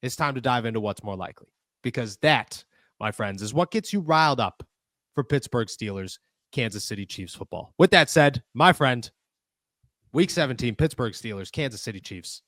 it's time to dive into what's more likely, because that, my friends, is what gets you riled up for Pittsburgh Steelers, Kansas City Chiefs football. With that said, my friend, Week 17, Pittsburgh Steelers, Kansas City Chiefs.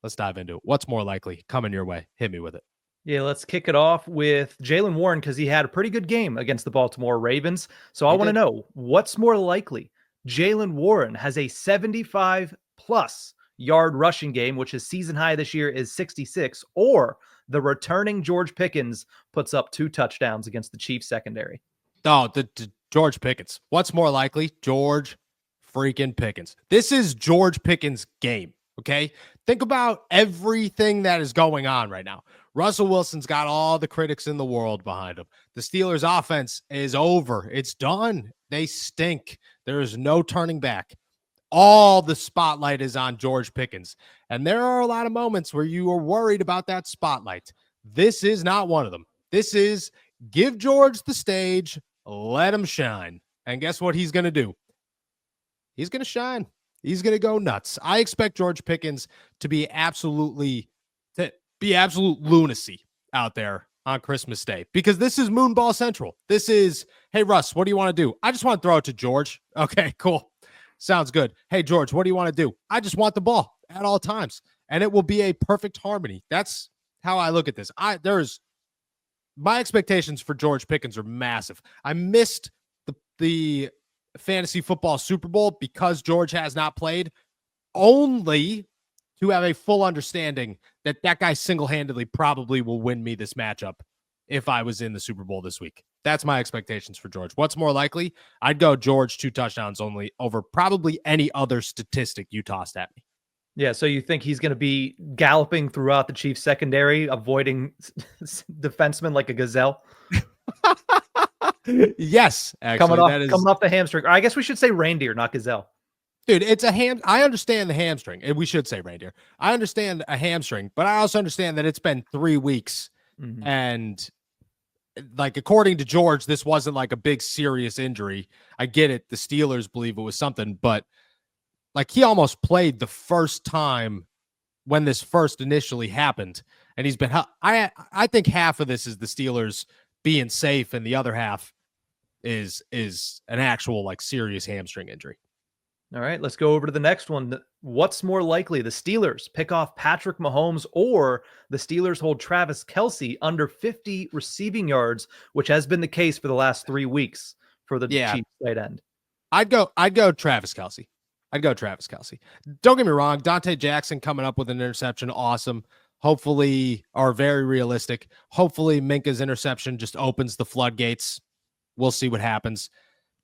Let's dive into it. What's more likely coming your way? Hit me with it. Yeah, let's kick it off with Jaylen Warren because he had a pretty good game against the Baltimore Ravens. So I want to know, what's more likely? Jaylen Warren has a 75-plus yard rushing game, which his season high this year is 66, or the returning George Pickens puts up 2 touchdowns against the Chiefs secondary? Oh, the George Pickens. What's more likely? George freaking Pickens. This is George Pickens' game, okay? Think about everything that is going on right now. Russell Wilson's got all the critics in the world behind him. The Steelers' offense is over. It's done. They stink. There is no turning back. All the spotlight is on George Pickens. And there are a lot of moments where you are worried about that spotlight. This is not one of them. This is give George the stage, let him shine. And guess what he's going to do? He's going to shine. He's going to go nuts. I expect George Pickens to be absolute lunacy out there on Christmas Day, because this is Moonball Central. This is, hey, Russ, what do you want to do? I just want to throw it to George. Okay, cool. Sounds good. Hey, George, what do you want to do? I just want the ball at all times, and it will be a perfect harmony. That's how I look at this. My expectations for George Pickens are massive. I missed the fantasy football Super Bowl because George has not played, only to have a full understanding that guy single-handedly probably will win me this matchup if I was in the Super Bowl this week. That's my expectations for George. What's more likely? I'd go George 2 touchdowns only over probably any other statistic you tossed at me. Yeah, so you think he's going to be galloping throughout the Chiefs secondary, avoiding defensemen like a gazelle? Yes, actually. Coming off the hamstring. Or I guess we should say reindeer, not gazelle. Dude, it's I understand the hamstring, and we should say reindeer. I understand a hamstring, but I also understand that it's been 3 weeks, and like, according to George, this wasn't like a big serious injury. I get it. The Steelers believe it was something, but like, he almost played the first time when this first initially happened, and he's been, I think half of this is the Steelers being safe, and the other half is an actual, like, serious hamstring injury. All right, let's go over to the next one. What's more likely? The Steelers pick off Patrick Mahomes, or the Steelers hold Travis Kelce under 50 receiving yards, which has been the case for the last 3 weeks for the Chiefs tight end. I'd go Travis Kelce. Don't get me wrong. Dante Jackson coming up with an interception. Awesome. Hopefully, or very realistic. Hopefully Minka's interception just opens the floodgates. We'll see what happens.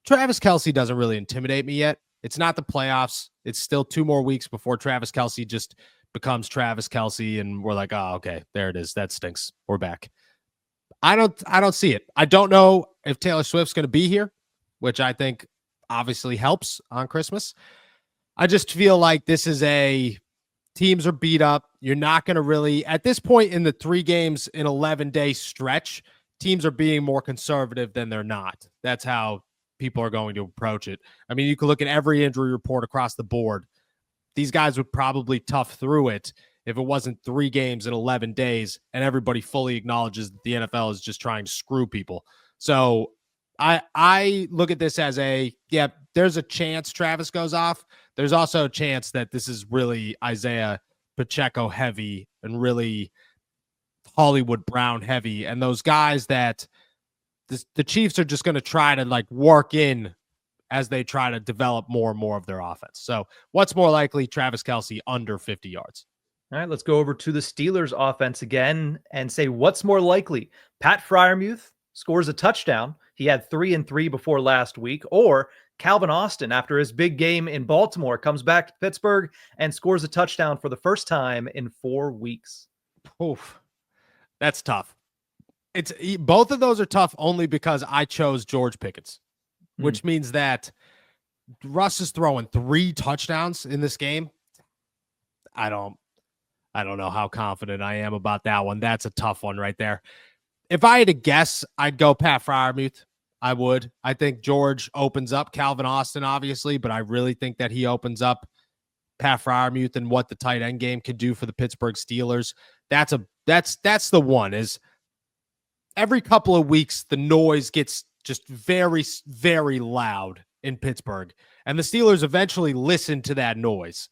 Travis Kelce doesn't really intimidate me yet. It's not the playoffs. It's still 2 more weeks before Travis Kelce just becomes Travis Kelce, and we're like, oh, okay, there it is. That stinks. We're back. I don't see it. I don't know if Taylor Swift's going to be here, which I think obviously helps on Christmas. I just feel like this is teams are beat up. You're not going to really, at this point in the 3 games in 11-day stretch, teams are being more conservative than they're not. That's how people are going to approach it. I mean, you can look at every injury report across the board. These guys would probably tough through it if it wasn't 3 games in 11 days and everybody fully acknowledges that the NFL is just trying to screw people. So I look at this as there's a chance Travis goes off. There's also a chance that this is really Isaiah Pacheco heavy and really Hollywood Brown heavy. And those guys that the Chiefs are just going to try to, like, work in as they try to develop more and more of their offense. So what's more likely? Travis Kelce under 50 yards. All right, let's go over to the Steelers offense again and say, what's more likely? Pat Freiermuth scores a touchdown. He had 3 and 3 before last week. Or Calvin Austin, after his big game in Baltimore, comes back to Pittsburgh and scores a touchdown for the first time in 4 weeks. Oof, that's tough. Both of those are tough only because I chose George Pickens, which means that Russ is throwing 3 touchdowns in this game. I don't know how confident I am about that one. That's a tough one right there. If I had to guess, I'd go Pat Freiermuth. I would. I think George opens up Calvin Austin, obviously, but I really think that he opens up Pat Freiermuth and what the tight end game could do for the Pittsburgh Steelers. That's the one. Is every couple of weeks the noise gets just very, very loud in Pittsburgh, and the Steelers eventually listen to that noise.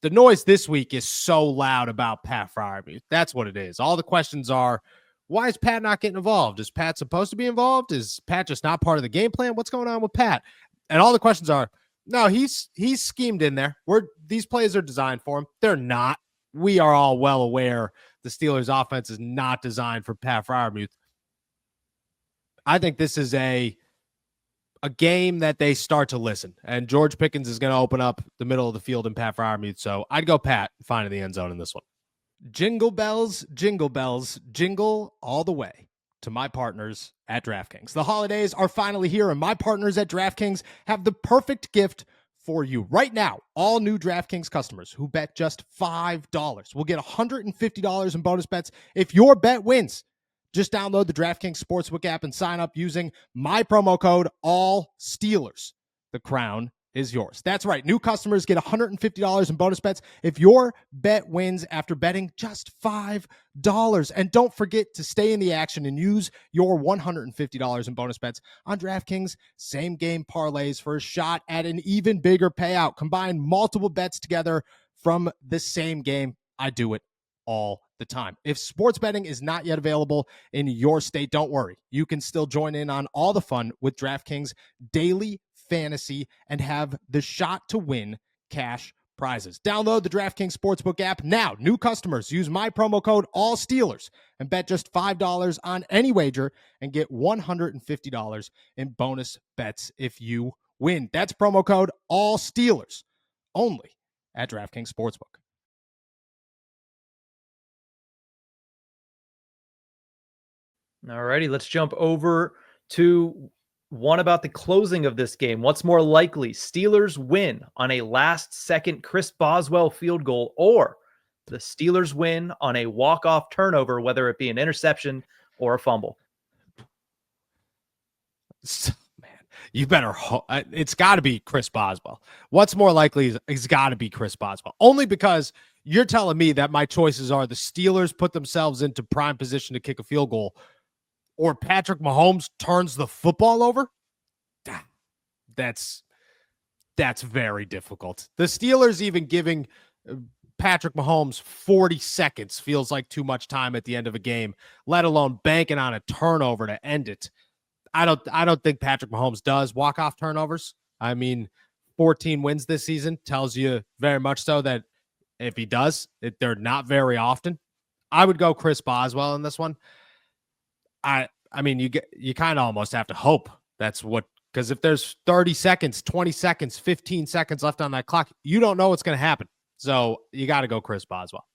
The noise this week is so loud about Pat Freiermuth. That's what it is. All the questions are, why is Pat not getting involved? Is Pat supposed to be involved? Is Pat just not part of the game plan? What's going on with Pat? And all the questions are, no, he's schemed in there. These plays are designed for him. They're not. We are all well aware the Steelers offense is not designed for Pat Freiermuth. I think this is a game that they start to listen, and George Pickens is going to open up the middle of the field in Pat Freiermuth. So I'd go Pat finding the end zone in this one. Jingle bells, jingle all the way to my partners at DraftKings. The holidays are finally here, and my partners at DraftKings have the perfect gift for you. Right now, all new DraftKings customers who bet just $5 will get $150 in bonus bets if your bet wins. Just download the DraftKings Sportsbook app and sign up using my promo code ALLSteelers. The crown is yours. That's right. New customers get $150 in bonus bets if your bet wins after betting just $5. And don't forget to stay in the action and use your $150 in bonus bets on DraftKings same game parlays for a shot at an even bigger payout. Combine multiple bets together from the same game. I do it all the time. If sports betting is not yet available in your state, don't worry. You can still join in on all the fun with DraftKings daily fantasy and have the shot to win cash prizes. Download the DraftKings Sportsbook app now. New customers use my promo code ALLSteelers and bet just $5 on any wager and get $150 in bonus bets if you win. That's promo code ALLSteelers only at DraftKings Sportsbook. All righty, let's jump over to one about the closing of this game. What's more likely, Steelers win on a last-second Chris Boswell field goal, or the Steelers win on a walk-off turnover, whether it be an interception or a fumble? Man, you better it's got to be Chris Boswell. What's more likely is it's got to be Chris Boswell. Only because you're telling me that my choices are the Steelers put themselves into prime position to kick a field goal, or Patrick Mahomes turns the football over. That's very difficult. The Steelers even giving Patrick Mahomes 40 seconds feels like too much time at the end of a game, let alone banking on a turnover to end it. I don't think Patrick Mahomes does walk-off turnovers. I mean, 14 wins this season tells you very much so that if he does, they're not very often. I would go Chris Boswell in this one. I mean, you kind of almost have to hope that's what, because if there's 30 seconds, 20 seconds, 15 seconds left on that clock, you don't know what's going to happen. So you got to go Chris Boswell.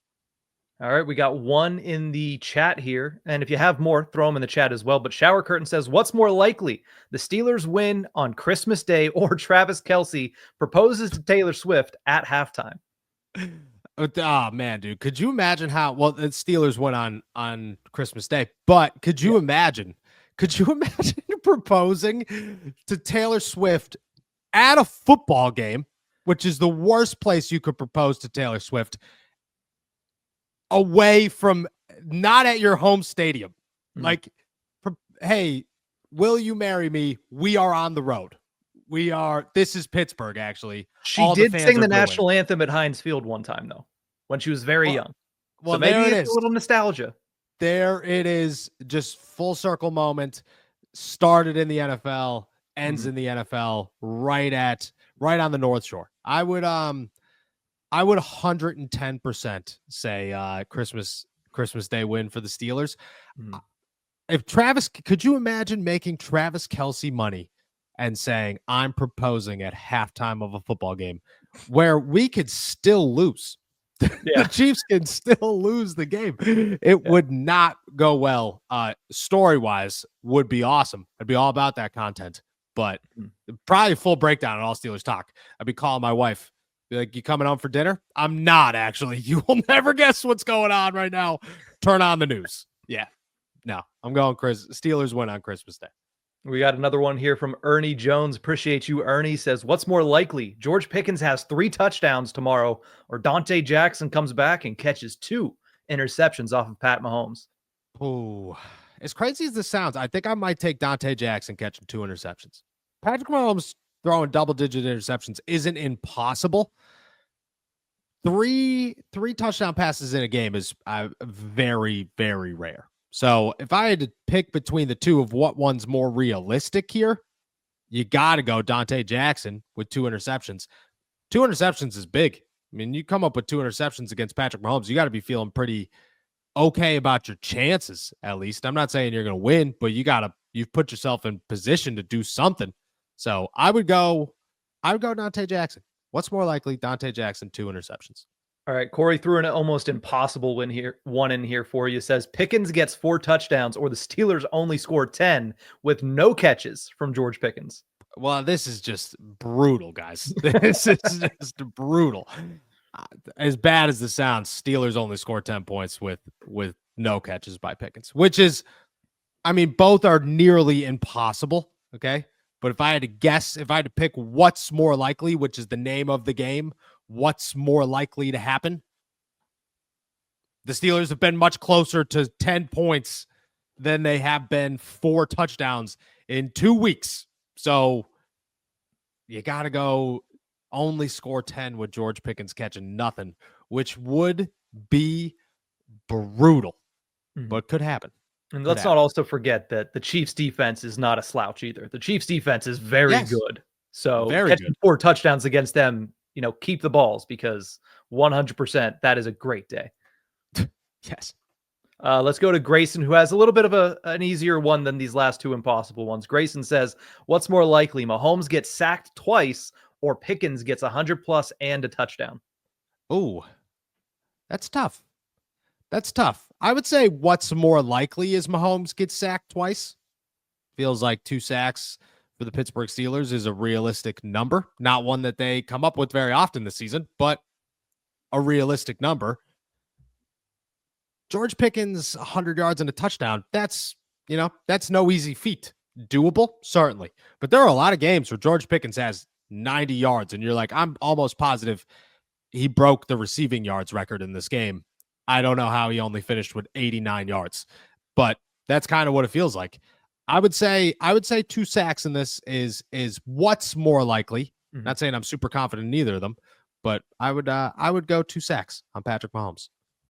All right, we got one in the chat here. And if you have more, throw them in the chat as well. But Shower Curtain says, what's more likely, the Steelers win on Christmas Day or Travis Kelce proposes to Taylor Swift at halftime? Oh man, dude, could you imagine how well the Steelers went on Christmas Day? But could you imagine proposing to Taylor Swift at a football game, which is the worst place you could propose to Taylor Swift, away from, not at your home stadium? Like, hey, will you marry me? We are on the road. This is Pittsburgh, actually. She did sing the national anthem at Heinz Field one time, though, when she was very young. Well, so maybe there it it's is. a little nostalgia. There it is. Just full circle moment. Started in the NFL, ends in the NFL, right on the North Shore. I would 110% say Christmas Day win for the Steelers. Could you imagine making Travis Kelce money and saying, I'm proposing at halftime of a football game where we could still lose? The Chiefs can still lose the game. It would not go well. Story-wise, would be awesome. I'd be all about that content. But probably a full breakdown on All Steelers Talk. I'd be calling my wife. Be like, you coming home for dinner? I'm not, actually. You will never guess what's going on right now. Turn on the news. Yeah. No, I'm going Steelers win on Christmas Day. We got another one here from Ernie Jones. Appreciate you, Ernie. Says, what's more likely, George Pickens has 3 touchdowns tomorrow, or Dante Jackson comes back and catches 2 interceptions off of Pat Mahomes. Oh, as crazy as this sounds, I think I might take Dante Jackson catching 2 interceptions. Patrick Mahomes throwing double-digit interceptions isn't impossible. Three touchdown passes in a game is very, very rare. So if I had to pick between the two of what one's more realistic here, you got to go Dante Jackson with 2 interceptions. 2 interceptions is big. I mean, you come up with 2 interceptions against Patrick Mahomes, you got to be feeling pretty okay about your chances, at least. I'm not saying you're going to win, but you've put yourself in position to do something. So I would go Dante Jackson. What's more likely? Dante Jackson, 2 interceptions. All right, Corey threw an almost impossible one in here for you. Says Pickens gets 4 touchdowns or the Steelers only score 10 with no catches from George Pickens. Well, this is just brutal, guys. This is just brutal. As bad as this sounds, Steelers only score 10 points with no catches by Pickens, which is, I mean, both are nearly impossible. Okay. But if I had to guess, if I had to pick what's more likely, which is the name of the game, what's more likely to happen? The Steelers have been much closer to 10 points than they have been 4 touchdowns in 2 weeks. So you got to go only score 10 with George Pickens catching nothing, which would be brutal, but could happen. And let's not also forget that the Chiefs defense is not a slouch either. The Chiefs defense is very good. So catching 4 touchdowns against them, keep the balls because 100% that is a great day. Yes. Let's go to Grayson, who has a little bit of an easier one than these last 2 impossible ones. Grayson says, what's more likely? Mahomes gets sacked twice or Pickens gets 100+ and a touchdown? Oh, that's tough. That's tough. I would say what's more likely is Mahomes gets sacked twice. Feels like 2 sacks for the Pittsburgh Steelers is a realistic number. Not one that they come up with very often this season, but a realistic number. George Pickens, 100 yards and a touchdown. That's no easy feat. Doable, certainly. But there are a lot of games where George Pickens has 90 yards, and you're like, I'm almost positive he broke the receiving yards record in this game. I don't know how he only finished with 89 yards, but that's kind of what it feels like. I would say 2 sacks in this is what's more likely. Not saying I'm super confident in either of them, but I would go 2 sacks on Patrick Mahomes.